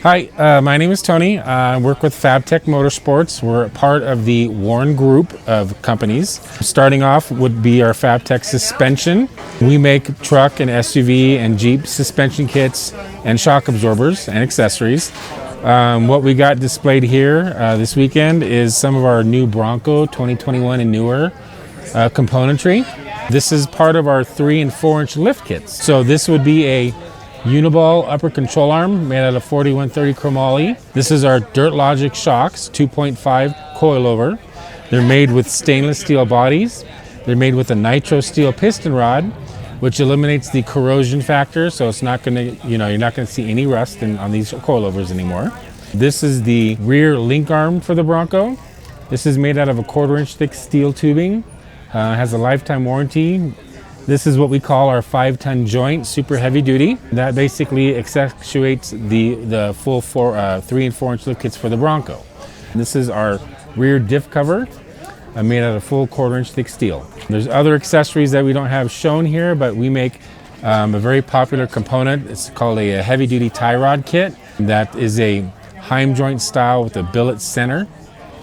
Hi, my name is Tony. I work with Fabtech Motorsports. We're part of the Warren Group of companies. Starting off would be our Fabtech suspension. We make truck and SUV and Jeep suspension kits and shock absorbers and accessories. What we got displayed here this weekend is some of our new Bronco 2021 and newer componentry. This is part of our 3 and 4 inch lift kits. So this would be a Uniball upper control arm made out of 4130 chromoly. This is our Dirt Logic shocks, 2.5 coilover. They're made with stainless steel bodies. They're made with a nitro steel piston rod, which eliminates the corrosion factor, so it's not gonna, you're not gonna see any rust on these coilovers anymore. This is the rear link arm for the Bronco. This is made out of a 1/4 inch thick steel tubing. Has a lifetime warranty. This is what we call our 5-ton joint, super heavy duty. That basically accentuates the full 3 and 4 inch lift kits for the Bronco. This is our rear diff cover, made out of full 1/4 inch thick steel. There's other accessories that we don't have shown here, but we make a very popular component. It's called a heavy duty tie rod kit. That is a Heim joint style with a billet center,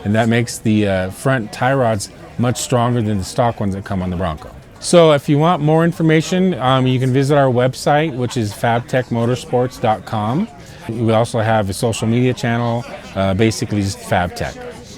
and that makes the front tie rods much stronger than the stock ones that come on the Bronco. So if you want more information, you can visit our website, which is fabtechmotorsports.com. We also have a social media channel, basically just Fabtech.